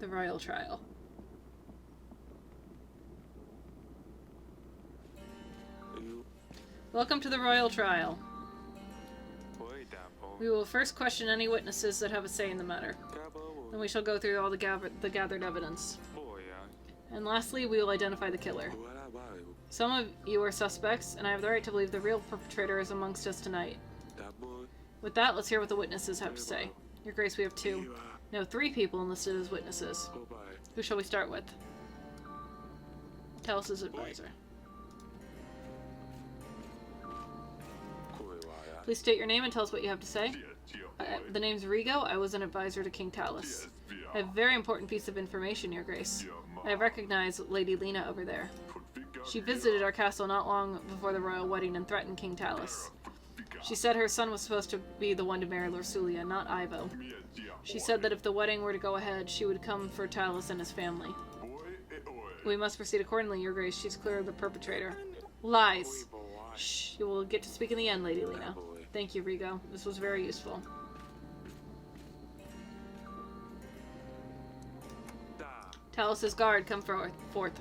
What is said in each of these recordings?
The royal trial. Welcome to the royal trial. We will first question any witnesses that have a say in the matter. Then we shall go through all the gathered evidence. And lastly, we will identify the killer. Some of you are suspects, and I have the right to believe the real perpetrator is amongst us tonight. With that, let's hear what the witnesses have to say. Your Grace, we have 2. No, 3 people enlisted as witnesses. Who shall we start with? Talos' advisor. Please state your name and tell us what you have to say. The name's Rigo. I was an advisor to King Talos. I have a very important piece of information, Your Grace. I have recognized Lady Lena over there. She visited our castle not long before the royal wedding and threatened King Talos. She said her son was supposed to be the one to marry Lorsulia, not Ivo. She said that if the wedding were to go ahead, she would come for Talos and his family. We must proceed accordingly, Your Grace. She's clear of the perpetrator. Lies! Shh, you will get to speak in the end, Lady Lena. Thank you, Rigo. This was very useful. Talos' guard, come forth.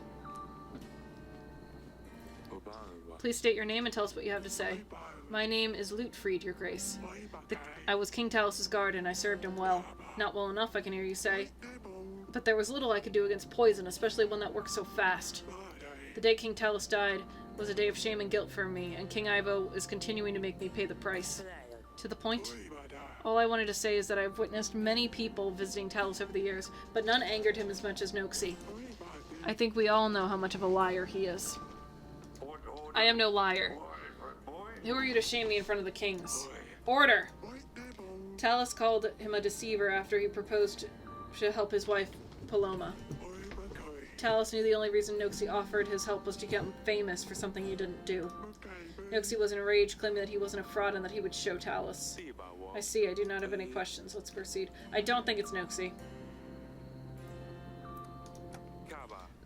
Please state your name and tell us what you have to say. My name is Lutfried, Your Grace. I was King Talos' guard and I served him well. Not well enough, I can hear you say. But there was little I could do against poison, especially one that works so fast. The day King Talos died was a day of shame and guilt for me, and King Ivo is continuing to make me pay the price. To the point? All I wanted to say is that I've witnessed many people visiting Talos over the years, but none angered him as much as Noxie. I think we all know how much of a liar he is. I am no liar. Who are you to shame me in front of the kings? Order! Talos called him a deceiver after he proposed to help his wife, Paloma. Talos knew the only reason Noxie offered his help was to get him famous for something he didn't do. Noxie was enraged, claiming that he wasn't a fraud and that he would show Talos. I see, I do not have any questions. Let's proceed. I don't think it's Noxie.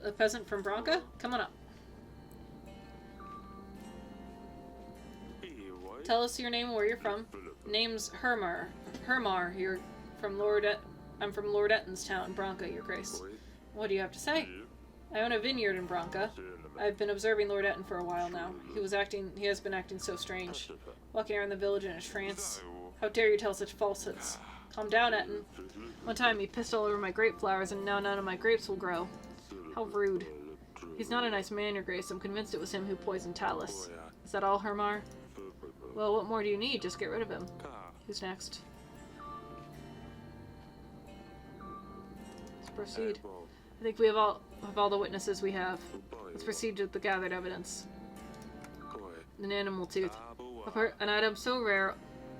A peasant from Branca? Come on up. Tell us your name and where you're from. Name's Hermar. Hermar, I'm from Lord Etton's town, Branca, Your Grace. What do you have to say? I own a vineyard in Branca. I've been observing Lord Etton for a while now. He has been acting so strange. Walking around the village in a trance. How dare you tell such falsehoods? Calm down, Etton. One time he pissed all over my grape flowers and now none of my grapes will grow. How rude. He's not a nice man, Your Grace. I'm convinced it was him who poisoned Talos. Is that all, Hermar? Well, what more do you need? Just get rid of him. Who's next? Let's proceed. I think we have all the witnesses we have. Let's proceed with the gathered evidence. An animal tooth. An item so rare,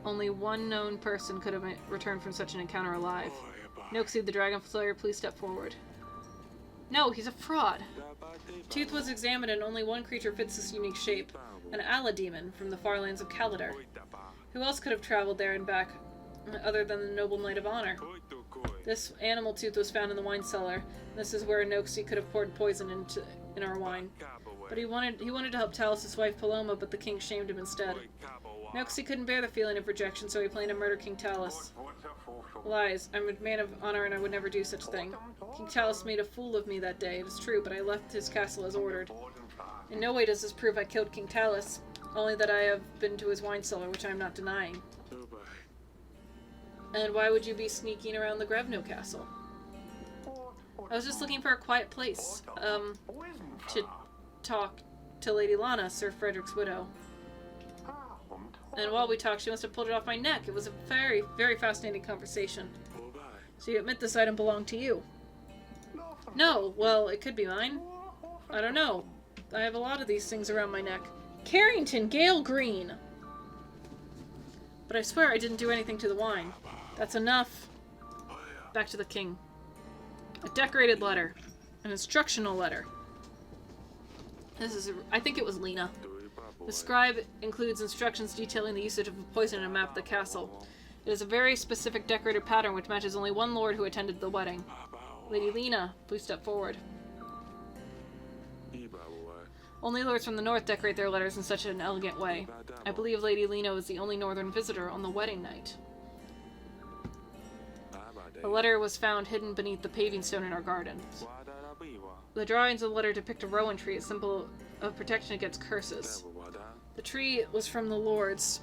only one known person could have returned from such an encounter alive. Noxie, the dragon slayer, please step forward. No, he's a fraud. Tooth was examined and only one creature fits this unique shape. An Alademon from the far lands of Kaladar. Who else could have traveled there and back, other than the noble knight of honor? This animal tooth was found in the wine cellar. This is where Noxie could have poured poison in our wine. But he wanted to help Talos' wife Paloma, but the king shamed him instead. Noxie couldn't bear the feeling of rejection, so he planned to murder King Talos. Lies. I'm a man of honor and I would never do such a thing. King Talos made a fool of me that day, it is true, but I left his castle as ordered. In no way does this prove I killed King Talos, only that I have been to his wine cellar, which I am not denying. And why would you be sneaking around the Grevno castle? I was just looking for a quiet place, to talk to Lady Lana, Sir Frederick's widow. And while we talked, she must have pulled it off my neck. It was a very, very fascinating conversation. So you admit this item belonged to you? No, well, it could be mine. I don't know. I have a lot of these things around my neck. Carrington Gale Green! But I swear I didn't do anything to the wine. That's enough. Back to the king. A decorated letter. An instructional letter. I think it was Lena. The scribe includes instructions detailing the usage of poison and a map of the castle. It is a very specific decorated pattern which matches only one lord who attended the wedding. Lady Lena, please step forward. Only lords from the north decorate their letters in such an elegant way. I believe Lady Lena was the only northern visitor on the wedding night. A letter was found hidden beneath the paving stone in our garden. The drawings of the letter depict a rowan tree, a symbol of protection against curses. The tree was from the lords.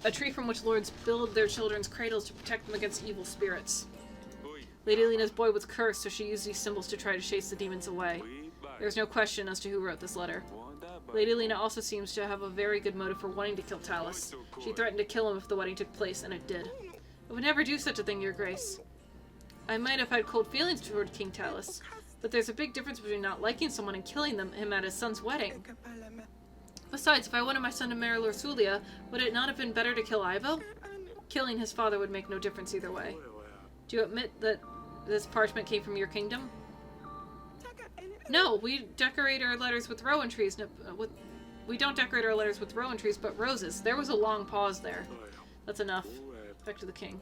A tree from which lords build their children's cradles to protect them against evil spirits. Lady Lena's boy was cursed, so she used these symbols to try to chase the demons away. There's no question as to who wrote this letter. Lady Lena also seems to have a very good motive for wanting to kill Talus. She threatened to kill him if the wedding took place, and it did. I would never do such a thing, Your Grace. I might have had cold feelings toward King Talus, but there's a big difference between not liking someone and killing him at his son's wedding. Besides, if I wanted my son to marry Lorsulia, would it not have been better to kill Ivo? Killing his father would make no difference either way. Do you admit that this parchment came from your kingdom? No, we decorate our letters with rowan trees. We don't decorate our letters with rowan trees, but roses. There was a long pause there. That's enough. Back to the king.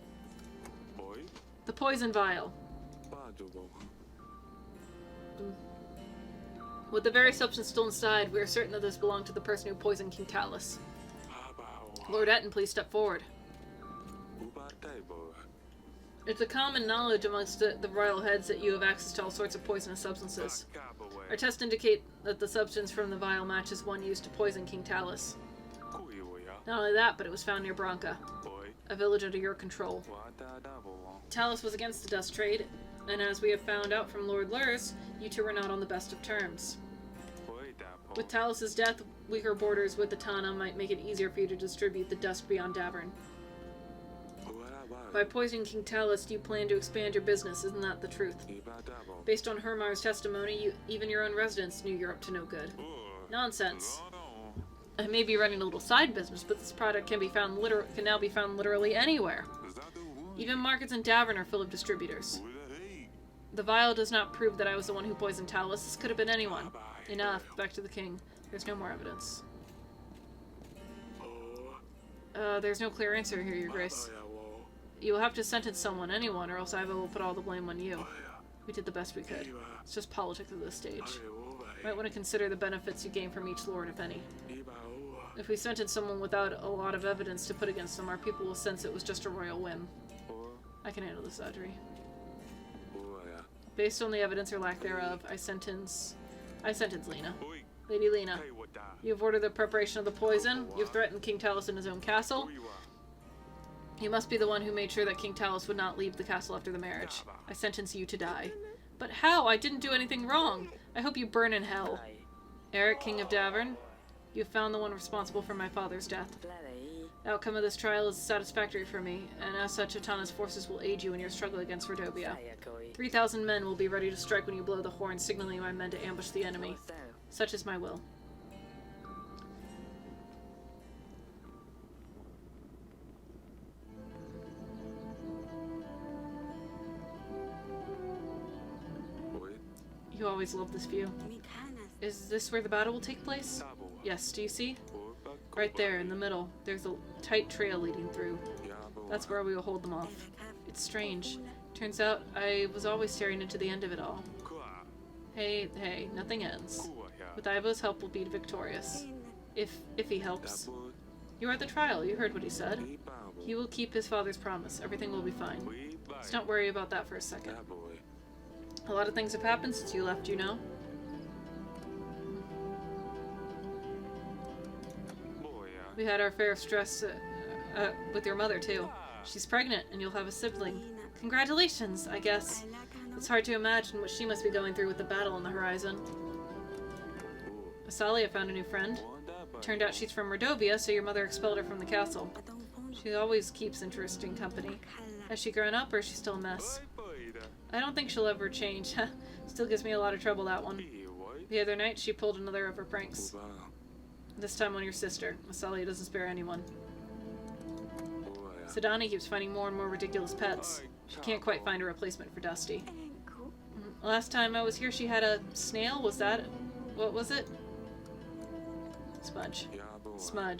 The poison vial. With the very substance still inside, we are certain that this belonged to the person who poisoned King Talus. Lord Etten, please step forward. It's a common knowledge amongst the royal heads that you have access to all sorts of poisonous substances. Our tests indicate that the substance from the vial matches one used to poison King Talus. Not only that, but it was found near Branca, a village under your control. Talus was against the dust trade, and as we have found out from Lord Lurs, you two were not on the best of terms. With Talus's death, weaker borders with the Tana might make it easier for you to distribute the dust beyond Devon. By poisoning King Talus, you plan to expand your business, isn't that the truth? Based on Hermar's testimony, even your own residents knew you're up to no good. Nonsense. I may be running a little side business, but this product can now be found literally anywhere. Even markets in Devon are full of distributors. The vial does not prove that I was the one who poisoned Talus. This could have been anyone. Enough. Back to the king. There's no more evidence. There's no clear answer here, Your Grace. You will have to sentence someone, anyone, or else Ivo will put all the blame on you. We did the best we could. It's just politics at this stage. Might want to consider the benefits you gain from each lord, if any. If we sentence someone without a lot of evidence to put against them, our people will sense it was just a royal whim. I can handle this, Audrey. Based on the evidence or lack thereof, I sentence Lena. Lady Lena, you have ordered the preparation of the poison. You have threatened King Talus in his own castle. You must be the one who made sure that King Talus would not leave the castle after the marriage. I sentence you to die. But how? I didn't do anything wrong. I hope you burn in hell. Eric, King of Devon, you have found the one responsible for my father's death. The outcome of this trial is satisfactory for me, and as such, Atana's forces will aid you in your struggle against Rodovia. 3,000 men will be ready to strike when you blow the horn, signaling my men to ambush the enemy. Such is my will. You always love this view. Is this where the battle will take place? Yes, do you see? Right there, in the middle. There's a tight trail leading through. That's where we will hold them off. It's strange. Turns out I was always staring into the end of it all. Hey, nothing ends. With Ivo's help, we'll be victorious. If he helps. You were at the trial. You heard what he said. He will keep his father's promise. Everything will be fine. Let's not worry about that for a second. A lot of things have happened since you left, you know? We had our fair of stress with your mother, too. She's pregnant, and you'll have a sibling. Congratulations, I guess. It's hard to imagine what she must be going through with the battle on the horizon. Asalia found a new friend. Turned out she's from Rodovia, so your mother expelled her from the castle. She always keeps interesting company. Has she grown up, or is she still a mess? I don't think she'll ever change. Still gives me a lot of trouble, that one. The other night, she pulled another of her pranks. This time on your sister. Asalia doesn't spare anyone. Sedani keeps finding more and more ridiculous pets. She can't quite find a replacement for Dusty. Last time I was here, she had a snail. Was that... what was it? Smudge.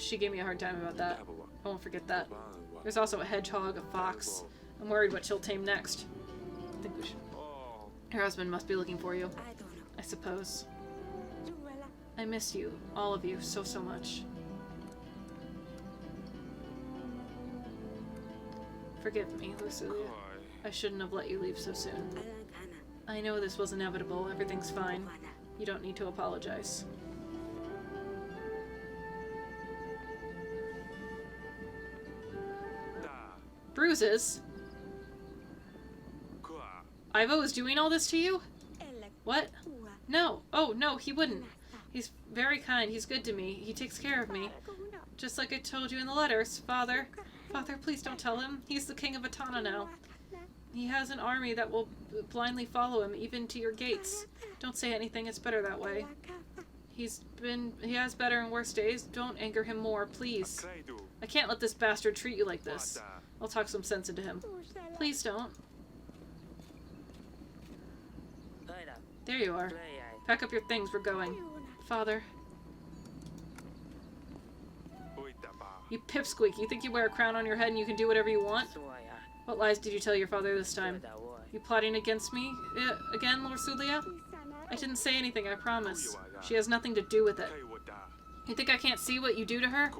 She gave me a hard time about that. I won't forget that. There's also a hedgehog, a fox. I'm worried what she'll tame next. I think we should... Her husband must be looking for you. I suppose. I miss you, all of you, so much. Forgive me, Lucilia. I shouldn't have let you leave so soon. I know this was inevitable. Everything's fine. You don't need to apologize. Bruises? Ivo is doing all this to you? What? No. Oh, no, he wouldn't. He's very kind. He's good to me. He takes care of me. Just like I told you in the letters, Father. Father, please don't tell him. He's the king of Atana now. He has an army that will blindly follow him, even to your gates. Don't say anything. It's better that way. He has better and worse days. Don't anger him more, please. I can't let this bastard treat you like this. I'll talk some sense into him. Please don't. There you are. Pack up your things. We're going. Father. You pipsqueak. You think you wear a crown on your head and you can do whatever you want? What lies did you tell your father this time? You plotting against me? Again, Lord Sulia? I didn't say anything, I promise. She has nothing to do with it. You think I can't see what you do to her?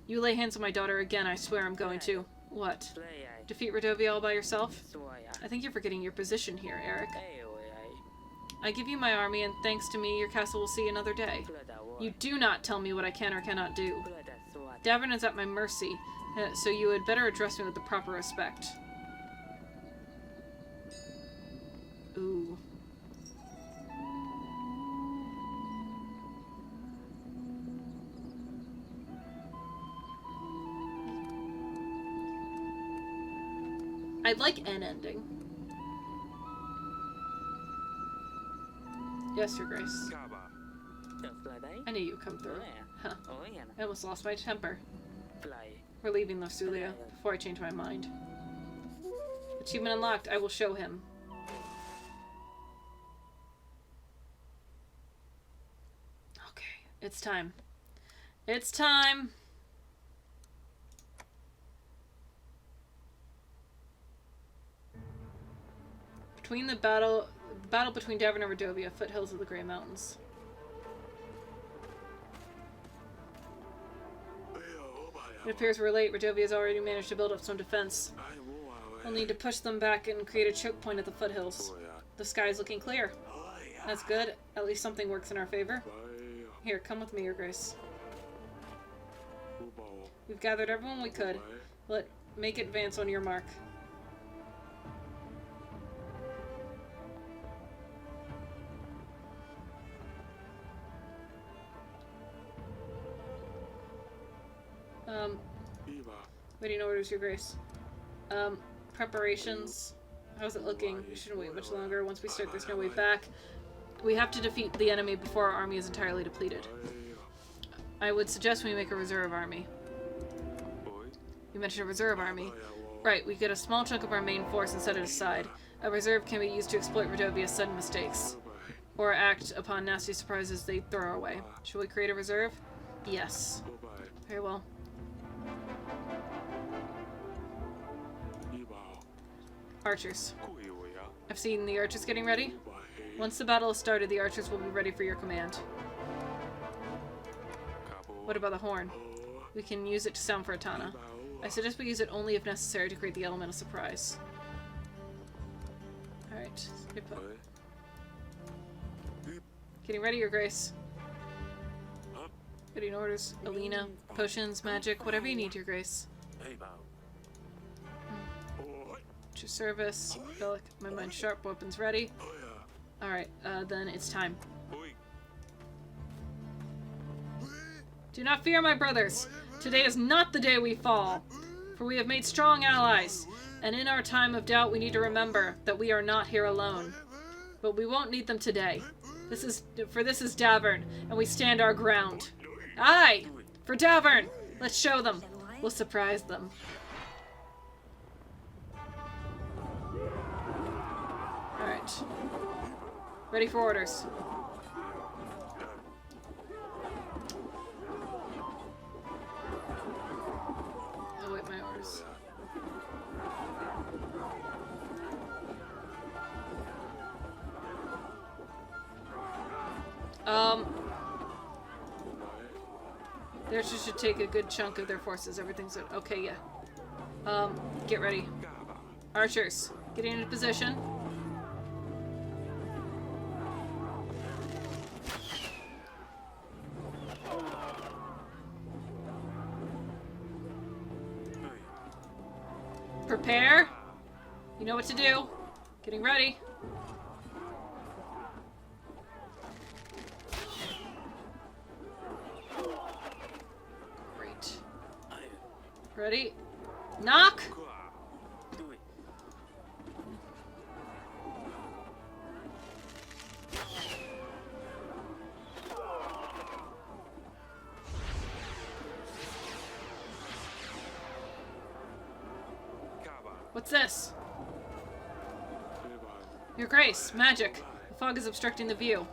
You lay hands on my daughter again, I swear I'm going to. What? Defeat Redovia all by yourself? I think you're forgetting your position here, Eric. I give you my army, and thanks to me, your castle will see another day. You do not tell me what I can or cannot do. Devon is at my mercy, so you had better address me with the proper respect. Ooh. I'd like an ending. Yes, Your Grace. I knew you'd come through. Huh. I almost lost my temper. We're leaving Losulia before I change my mind. Achievement unlocked. I will show him. Okay. It's time. It's time! Between the battle between Devon and Redovia, foothills of the Grey Mountains. It appears we're late. Redovia has already managed to build up some defense. We'll need to push them back and create a choke point at the foothills. The sky's looking clear. That's good. At least something works in our favor. Here, come with me, Your Grace. We've gathered everyone we could. Make it advance on your mark. Waiting orders, Your Grace. Preparations. How's it looking? We shouldn't wait much longer. Once we start, there's no way back. We have to defeat the enemy before our army is entirely depleted. I would suggest we make a reserve army. You mentioned a reserve army. Right, we get a small chunk of our main force and set it aside. A reserve can be used to exploit Redovia's sudden mistakes, or act upon nasty surprises they throw our way. Shall we create a reserve? Yes. Very well. Archers. I've seen the archers getting ready. Once the battle is started, the archers will be ready for your command. What about the horn? We can use it to sound for Atana. I suggest we use it only if necessary to create the element of surprise. Alright. Getting ready, Your Grace. Getting orders. Alina. Potions, magic, whatever you need, Your Grace. At your service. Bellic, my mind sharp, weapons ready. Alright, then it's time. Do not fear, my brothers. Today is not the day we fall, for we have made strong allies, and in our time of doubt we need to remember that we are not here alone. But we won't need them today. This is Davern, and we stand our ground. Aye! For Davern! Let's show them. We'll surprise them. Alright. Ready for orders. Oh wait, my orders. They should take a good chunk of their forces. Everything's good. Okay, yeah. Get ready. Archers. Getting into position. Prepare. You know what to do. Getting ready. Great. Ready? Knock! What's this? Your Grace, magic. The fog is obstructing the view.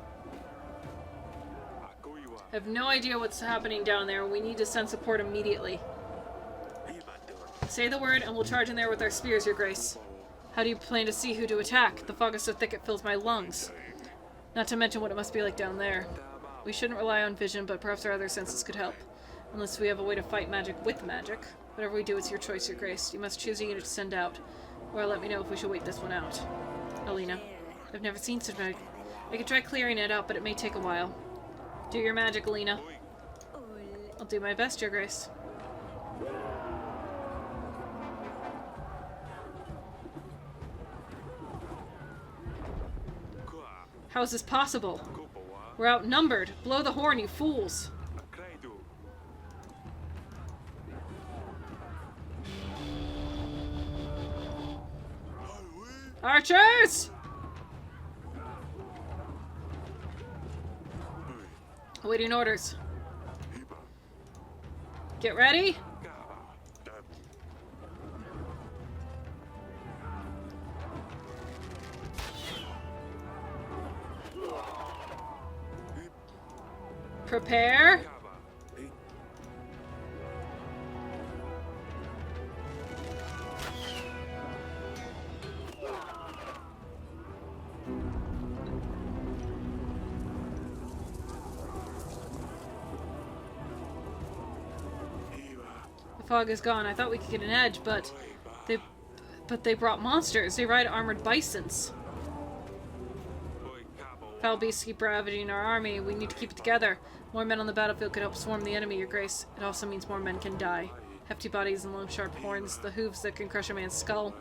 I have no idea what's happening down there. We need to send support immediately. Say the word and we'll charge in there with our spears, Your Grace. How do you plan to see who to attack? The fog is so thick it fills my lungs. Not to mention what it must be like down there. We shouldn't rely on vision, but perhaps our other senses could help. Unless we have a way to fight magic with magic. Whatever we do, it's your choice, Your Grace. You must choose a unit to send out. Or let me know if we should wait this one out. Alina. I've never seen such magic. I could try clearing it out, but it may take a while. Do your magic, Alina. I'll do my best, Your Grace. How is this possible? We're outnumbered. Blow the horn, you fools. Archers! Awaiting orders. Get ready. Prepare. The fog is gone. I thought we could get an edge, but they brought monsters. They ride armored bisons. Foul beasts keep ravaging our army. We need to keep it together. More men on the battlefield could help swarm the enemy, Your Grace. It also means more men can die. Hefty bodies and long sharp horns, the hooves that can crush a man's skull.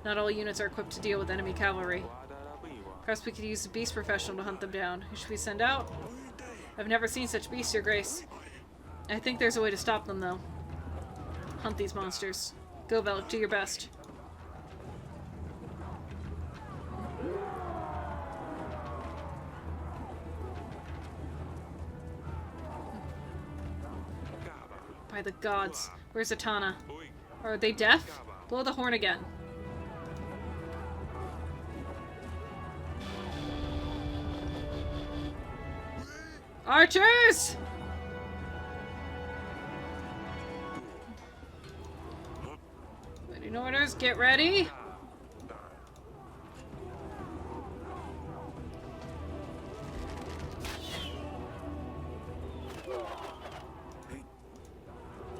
Not all units are equipped to deal with enemy cavalry. Perhaps we could use a beast professional to hunt them down. Who should we send out? I've never seen such beasts, Your Grace. I think there's a way to stop them, though. Hunt these monsters. Go, Velk, do your best. By the gods. Where's Atana? Are they deaf? Blow the horn again. Archers! Waiting orders, get ready.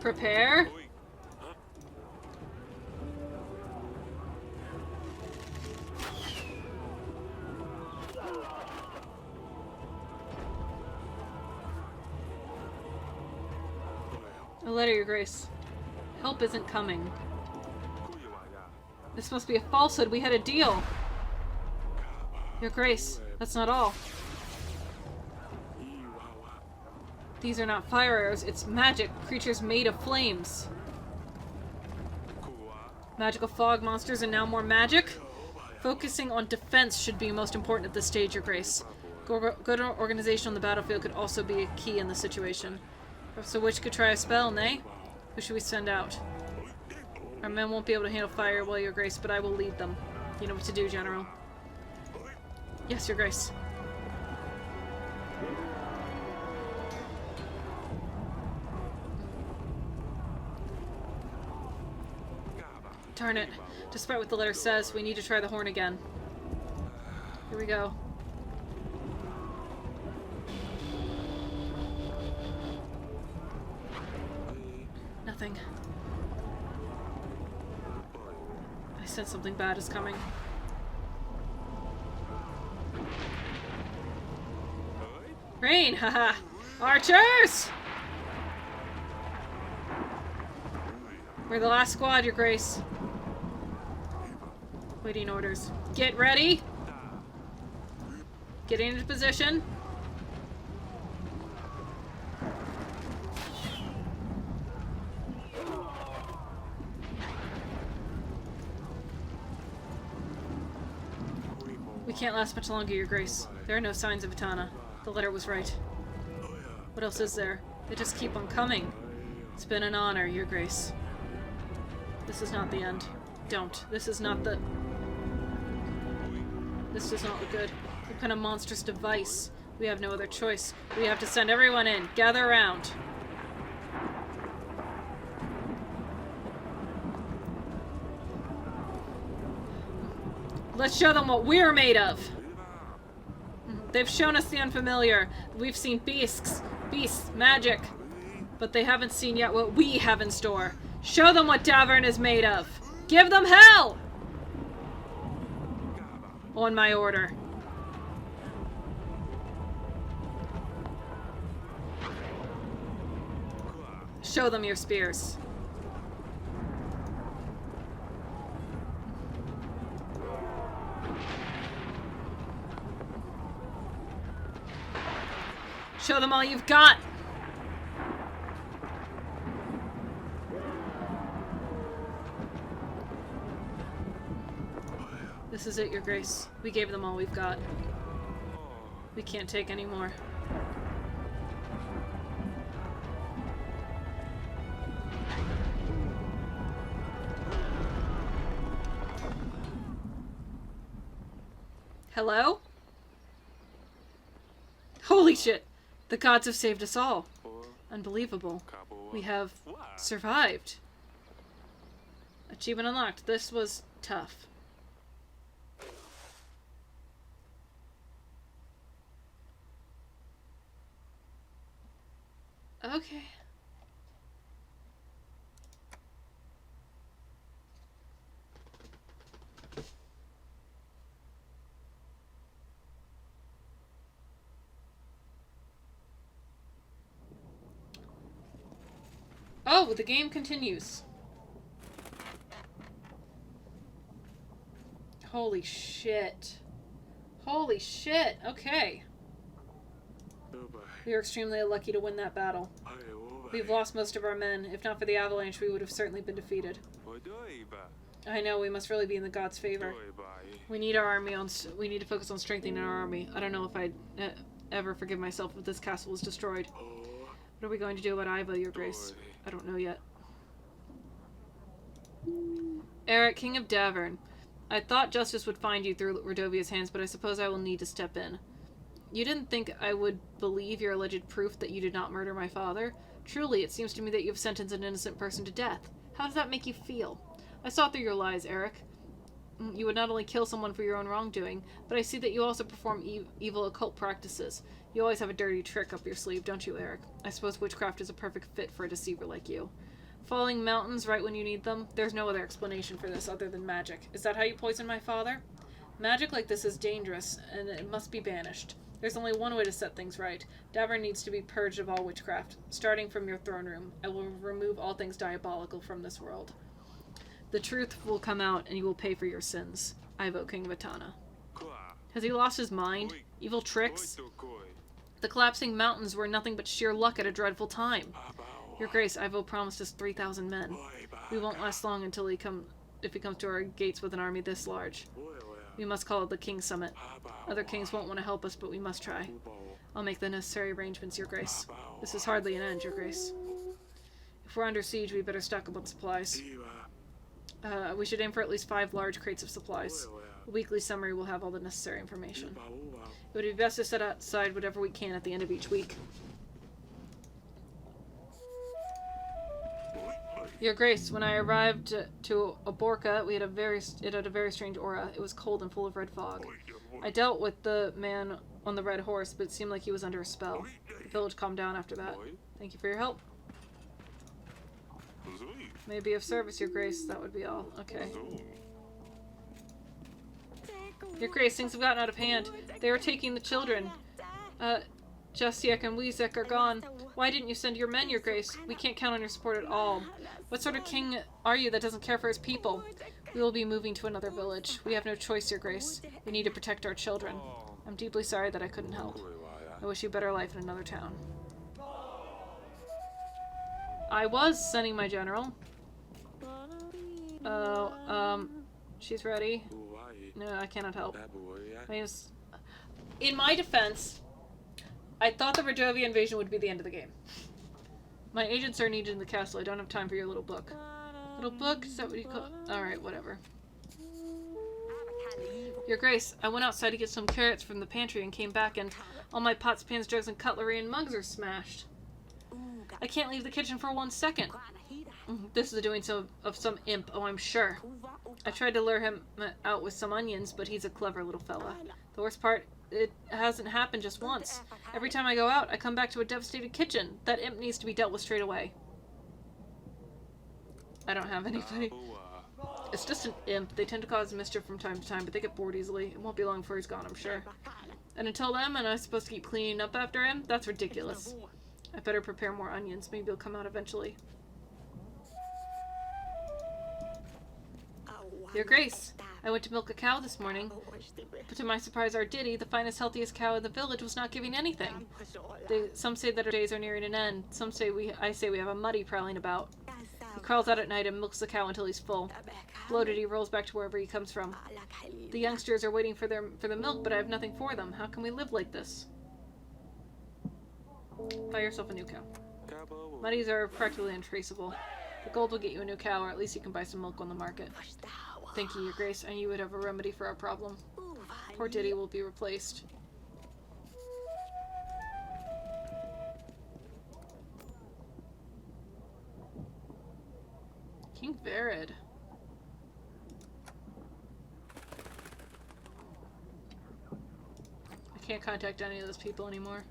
Prepare. A letter, Your Grace. Help isn't coming. This must be a falsehood. We had a deal. Your Grace, that's not all. These are not fire arrows, it's magic. Creatures made of flames. Magical fog monsters and now more magic? Focusing on defense should be most important at this stage, Your Grace. Good organization on the battlefield could also be a key in the situation. Professor Witch could try a spell, nay? Who should we send out? Our men won't be able to handle fire well, Your Grace, but I will lead them. You know what to do, General. Yes, Your Grace. Darn it. Despite what the letter says, we need to try the horn again. Here we go. Nothing. I sense something bad is coming. Rain, haha! Archers! We're the last squad, Your Grace. Waiting orders. Get ready! Getting into position. We can't last much longer, Your Grace. There are no signs of Itana. The letter was right. What else is there? They just keep on coming. It's been an honor, Your Grace. This is not the end. Don't. This is not the... This does not look good. What kind of monstrous device? We have no other choice. We have to send everyone in. Gather around. Let's show them what we're made of. They've shown us the unfamiliar. We've seen beasts, magic. But they haven't seen yet what we have in store. Show them what Devon is made of. Give them hell! On my order. Show them your spears. Show them all you've got! This is it, Your Grace. We gave them all we've got. We can't take any more. Hello? Holy shit! The gods have saved us all. Unbelievable. We have survived. Achievement unlocked. This was tough. Okay. Oh, the game continues. Holy shit. Holy shit. Okay. We were extremely unlucky to win that battle. We've lost most of our men. If not for the avalanche, we would have certainly been defeated. I know, we must really be in the gods' favor. We need our army we need to focus on strengthening our army. I don't know if I'd ever forgive myself if this castle was destroyed. What are we going to do about Iva, Your Grace? I don't know yet. Eric, King of Devon. I thought justice would find you through Rodovia's hands, but I suppose I will need to step in. You didn't think I would believe your alleged proof that you did not murder my father? Truly, it seems to me that you have sentenced an innocent person to death. How does that make you feel? I saw through your lies, Eric. You would not only kill someone for your own wrongdoing, but I see that you also perform evil occult practices. You always have a dirty trick up your sleeve, don't you, Eric? I suppose witchcraft is a perfect fit for a deceiver like you. Falling mountains right when you need them? There's no other explanation for this other than magic. Is that how you poisoned my father? Magic like this is dangerous, and it must be banished. There's only one way to set things right. Devon needs to be purged of all witchcraft. Starting from your throne room, I will remove all things diabolical from this world. The truth will come out, and you will pay for your sins. I vote King of Itana. Has he lost his mind? Evil tricks? The collapsing mountains were nothing but sheer luck at a dreadful time. Your Grace, Ivo promised us 3,000 men. We won't last long until if he comes to our gates with an army this large. We must call it the King's Summit. Other kings won't want to help us, but we must try. I'll make the necessary arrangements, Your Grace. This is hardly an end, Your Grace. If we're under siege, we better stock up on supplies. We should aim for at least 5 large crates of supplies. A weekly summary will have all the necessary information. It would be best to set aside whatever we can at the end of each week. Your Grace, when I arrived to Aborka, it had a very strange aura. It was cold and full of red fog. I dealt with the man on the red horse, but it seemed like he was under a spell. The village calmed down after that. Thank you for your help. May be of service, Your Grace. That would be all. Okay. Your Grace, things have gotten out of hand. They are taking the children. Jasiek and Wezek are gone. Why didn't you send your men, your grace? We can't count on your support at all. What sort of king are you that doesn't care for his people? We will be moving to another village. We have no choice, your grace. We need to protect our children. I'm deeply sorry that I couldn't help. I wish you better life in another town. I was sending my general. Oh, she's ready. No, I cannot help. In my defense, I thought the Redovia invasion would be the end of the game. My agents are needed in the castle. I don't have time for your little book. Little book? Is that what you call it? Alright, whatever. Your Grace, I went outside to get some carrots from the pantry and came back and all my pots, pans, jugs, and cutlery and mugs are smashed. I can't leave the kitchen for 1 second. This is the doing of some imp, oh I'm sure. I tried to lure him out with some onions, but he's a clever little fella. The worst part, it hasn't happened just once. Every time I go out, I come back to a devastated kitchen. That imp needs to be dealt with straight away. I don't have anybody. It's just an imp. They tend to cause mischief from time to time, but they get bored easily. It won't be long before he's gone, I'm sure. And until then, am I supposed to keep cleaning up after him? That's ridiculous. I better prepare more onions. Maybe he'll come out eventually. Your Grace, I went to milk a cow this morning, but to my surprise our Diddy, the finest, healthiest cow in the village, was not giving anything. Some say that our days are nearing an end. Some say I say we have a muddy prowling about. He crawls out at night and milks the cow until he's full. Bloated, he rolls back to wherever he comes from. The youngsters are waiting for the milk, but I have nothing for them. How can we live like this? Buy yourself a new cow. Muddies are practically untraceable. The gold will get you a new cow, or at least you can buy some milk on the market. Thank you, Your Grace. I knew you would have a remedy for our problem. Poor Diddy will be replaced. King Verid. I can't contact any of those people anymore.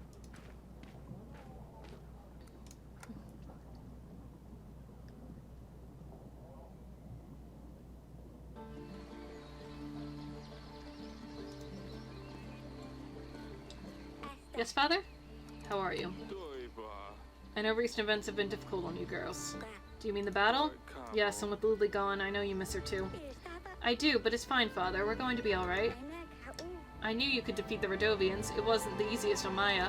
Yes, Father? How are you? I know recent events have been difficult on you girls. Do you mean the battle? Yes, and with Lily gone, I know you miss her too. I do, but it's fine, Father. We're going to be alright. I knew you could defeat the Radovians. It wasn't the easiest on Maya.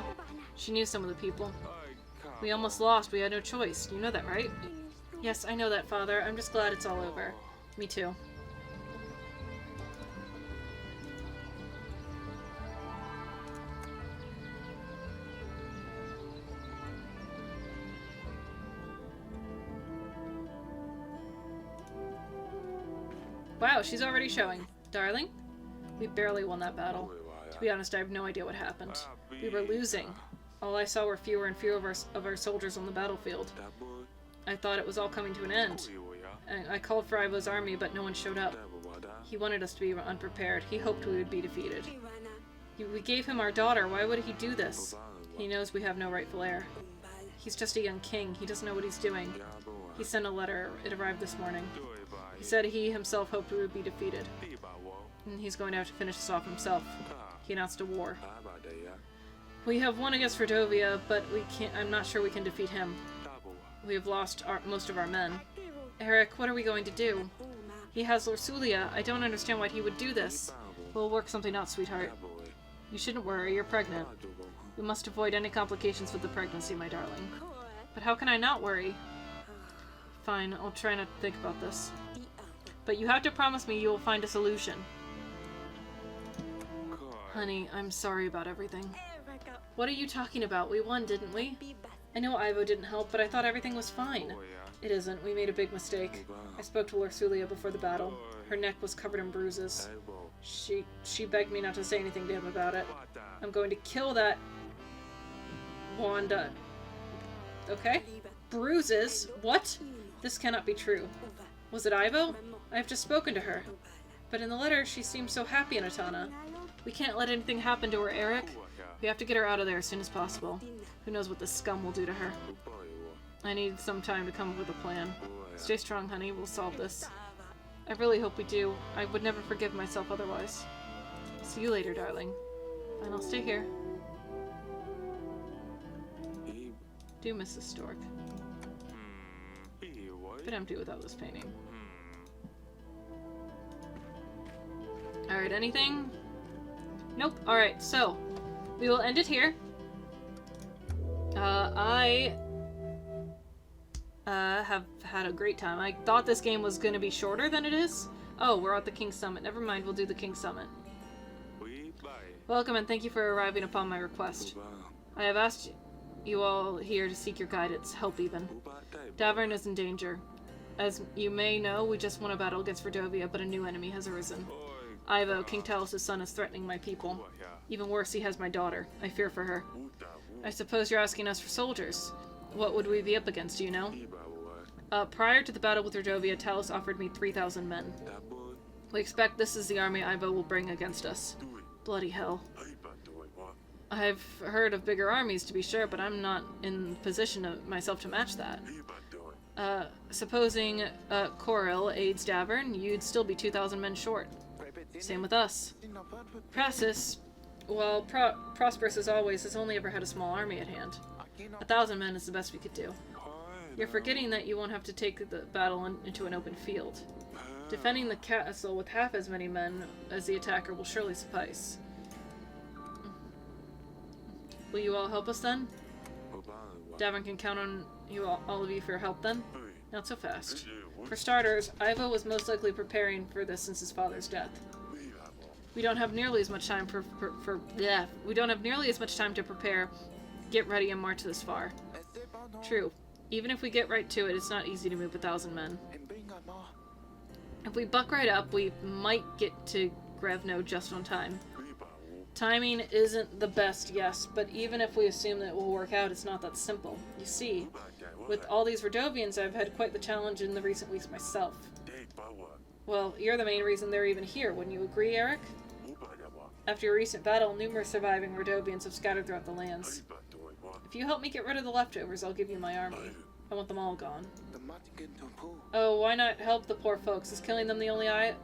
She knew some of the people. We almost lost. We had no choice. You know that, right? Yes, I know that, Father. I'm just glad it's all over. Me too. Wow, she's already showing. Darling? We barely won that battle. To be honest, I have no idea what happened. We were losing. All I saw were fewer and fewer of our soldiers on the battlefield. I thought it was all coming to an end. I called for Ivo's army, but no one showed up. He wanted us to be unprepared. He hoped we would be defeated. We gave him our daughter. Why would he do this? He knows we have no rightful heir. He's just a young king. He doesn't know what he's doing. He sent a letter. It arrived this morning. He said he himself hoped we would be defeated. And he's going to have to finish this off himself. He announced a war. We have won against Redovia, but I'm not sure we can defeat him. We have lost most of our men. Eric, what are we going to do? He has Lorsulia. I don't understand why he would do this. We'll work something out, sweetheart. You shouldn't worry, you're pregnant. We must avoid any complications with the pregnancy, my darling. But how can I not worry? Fine, I'll try not to think about this. But you have to promise me you will find a solution. Honey, I'm sorry about everything. What are you talking about? We won, didn't we? I know Ivo didn't help, but I thought everything was fine. It isn't. We made a big mistake. I spoke to Lorsulia before the battle. Her neck was covered in bruises. She begged me not to say anything to him about it. I'm going to kill that Wanda. Okay? Bruises? What? This cannot be true. Was it Ivo? I have just spoken to her. But in the letter, she seemed so happy in Atana. We can't let anything happen to her, Eric. We have to get her out of there as soon as possible. Who knows what this scum will do to her. I need some time to come up with a plan. Stay strong, honey. We'll solve this. I really hope we do. I would never forgive myself otherwise. See you later, darling. And I'll stay here. Do miss the stork. Bit empty without this painting. Alright, anything? Nope. Alright, so we will end it here. I have had a great time. I thought this game was going to be shorter than it is. Oh, we're at the King's Summit. Never mind, we'll do the King's Summit. Welcome and thank you for arriving upon my request. I have asked you all here to seek your guidance, help even. Devon is in danger. As you may know, we just won a battle against Redovia, but a new enemy has arisen. Ivo, King Talos' son, is threatening my people. Even worse, he has my daughter. I fear for her. I suppose you're asking us for soldiers. What would we be up against, do you know? Prior to the battle with Redovia, Talos offered me 3,000 men. We expect this is the army Ivo will bring against us. Bloody hell. I've heard of bigger armies, to be sure, but I'm not in position of myself to match that. Supposing Coril aids Davern, you'd still be 2,000 men short. Same with us. Praxis, while prosperous as always, has only ever had a small army at hand. 1,000 men is the best we could do. You're forgetting that you won't have to take the battle into an open field. Defending the castle with half as many men as the attacker will surely suffice. Will you all help us then? Devon can count on you all of you for your help then? Not so fast. For starters, Ivo was most likely preparing for this since his father's death. We don't have nearly as much time we don't have nearly as much time to prepare, get ready, and march this far. True. Even if we get right to it, it's not easy to move 1,000 men. If we buck right up, we might get to Grevno just on time. Timing isn't the best, yes, but even if we assume that it will work out, it's not that simple. You see, with all these Redovians, I've had quite the challenge in the recent weeks myself. Well, you're the main reason they're even here, wouldn't you agree, Eric? After your recent battle, numerous surviving Redovians have scattered throughout the lands. If you help me get rid of the leftovers, I'll give you my army. I want them all gone. Oh, why not help the poor folks? Is killing them the only Oh,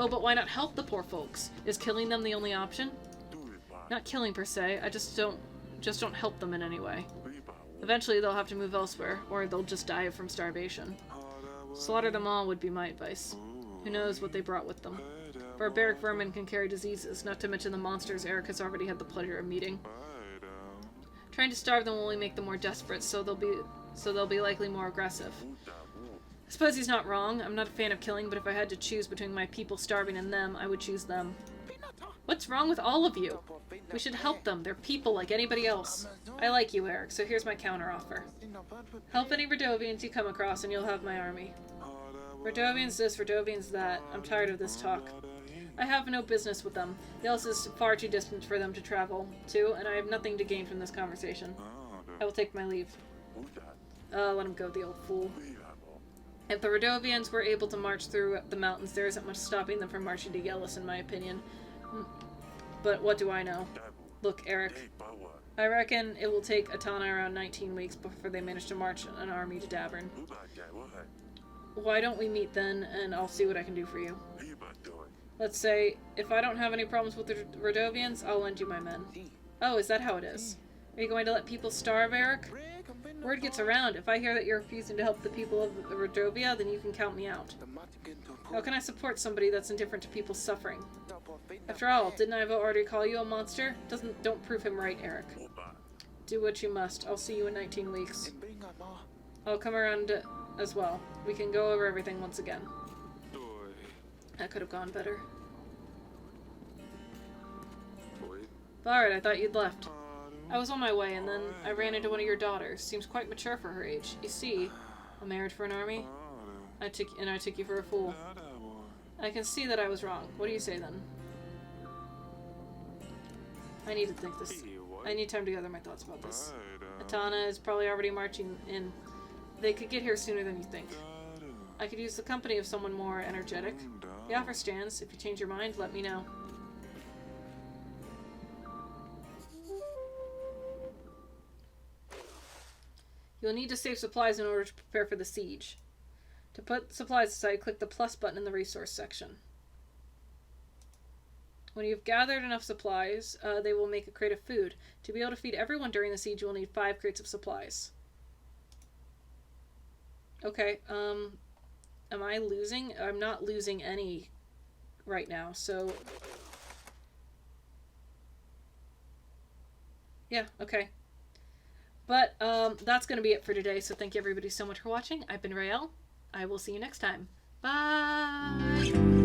but why not help the poor folks? Is killing them the only option? Not killing per se, I just don't help them in any way. Eventually they'll have to move elsewhere, or they'll just die from starvation. Slaughter them all would be my advice. Who knows what they brought with them. Barbaric vermin can carry diseases, not to mention the monsters Eric has already had the pleasure of meeting. Trying to starve them will only make them more desperate, so they'll be likely more aggressive. I suppose he's not wrong. I'm not a fan of killing, but if I had to choose between my people starving and them, I would choose them. What's wrong with all of you? We should help them. They're people like anybody else. I like you, Eric, so here's my counteroffer. Help any Redovians you come across and you'll have my army. Redovians this, Redovians that. I'm tired of this talk. I have no business with them. Yellis is far too distant for them to travel to, and I have nothing to gain from this conversation. I will take my leave. Let him go, the old fool. If the Redovians were able to march through the mountains, there isn't much stopping them from marching to Yellis, in my opinion. But what do I know? Look, Eric. I reckon it will take Atana around 19 weeks before they manage to march an army to Davern. Why don't we meet then, and I'll see what I can do for you. Let's say, if I don't have any problems with the Redovians, I'll lend you my men. Oh, is that how it is? Are you going to let people starve, Eric? Word gets around. If I hear that you're refusing to help the people of Redovia, then you can count me out. How can I support somebody that's indifferent to people suffering? After all, didn't I already call you a monster? Don't prove him right, Eric. Do what you must. I'll see you in 19 weeks. I'll come around as well. We can go over everything once again. That could have gone better. Alright, I thought you'd left. I was on my way, and then I ran into one of your daughters. Seems quite mature for her age. You see, I'm married for an army. I took you for a fool. I can see that I was wrong. What do you say then? I need to think this. I need time to gather my thoughts about this. Atana is probably already marching in. They could get here sooner than you think. I could use the company of someone more energetic. The offer stands. If you change your mind, let me know. You'll need to save supplies in order to prepare for the siege. To put supplies aside, click the plus button in the resource section. When you've gathered enough supplies, they will make a crate of food. To be able to feed everyone during the siege, you will need 5 crates of supplies. Okay, am I losing? I'm not losing any right now, so... Yeah, okay. But, that's gonna be it for today, so thank you everybody so much for watching. I've been Raelle. I will see you next time. Bye!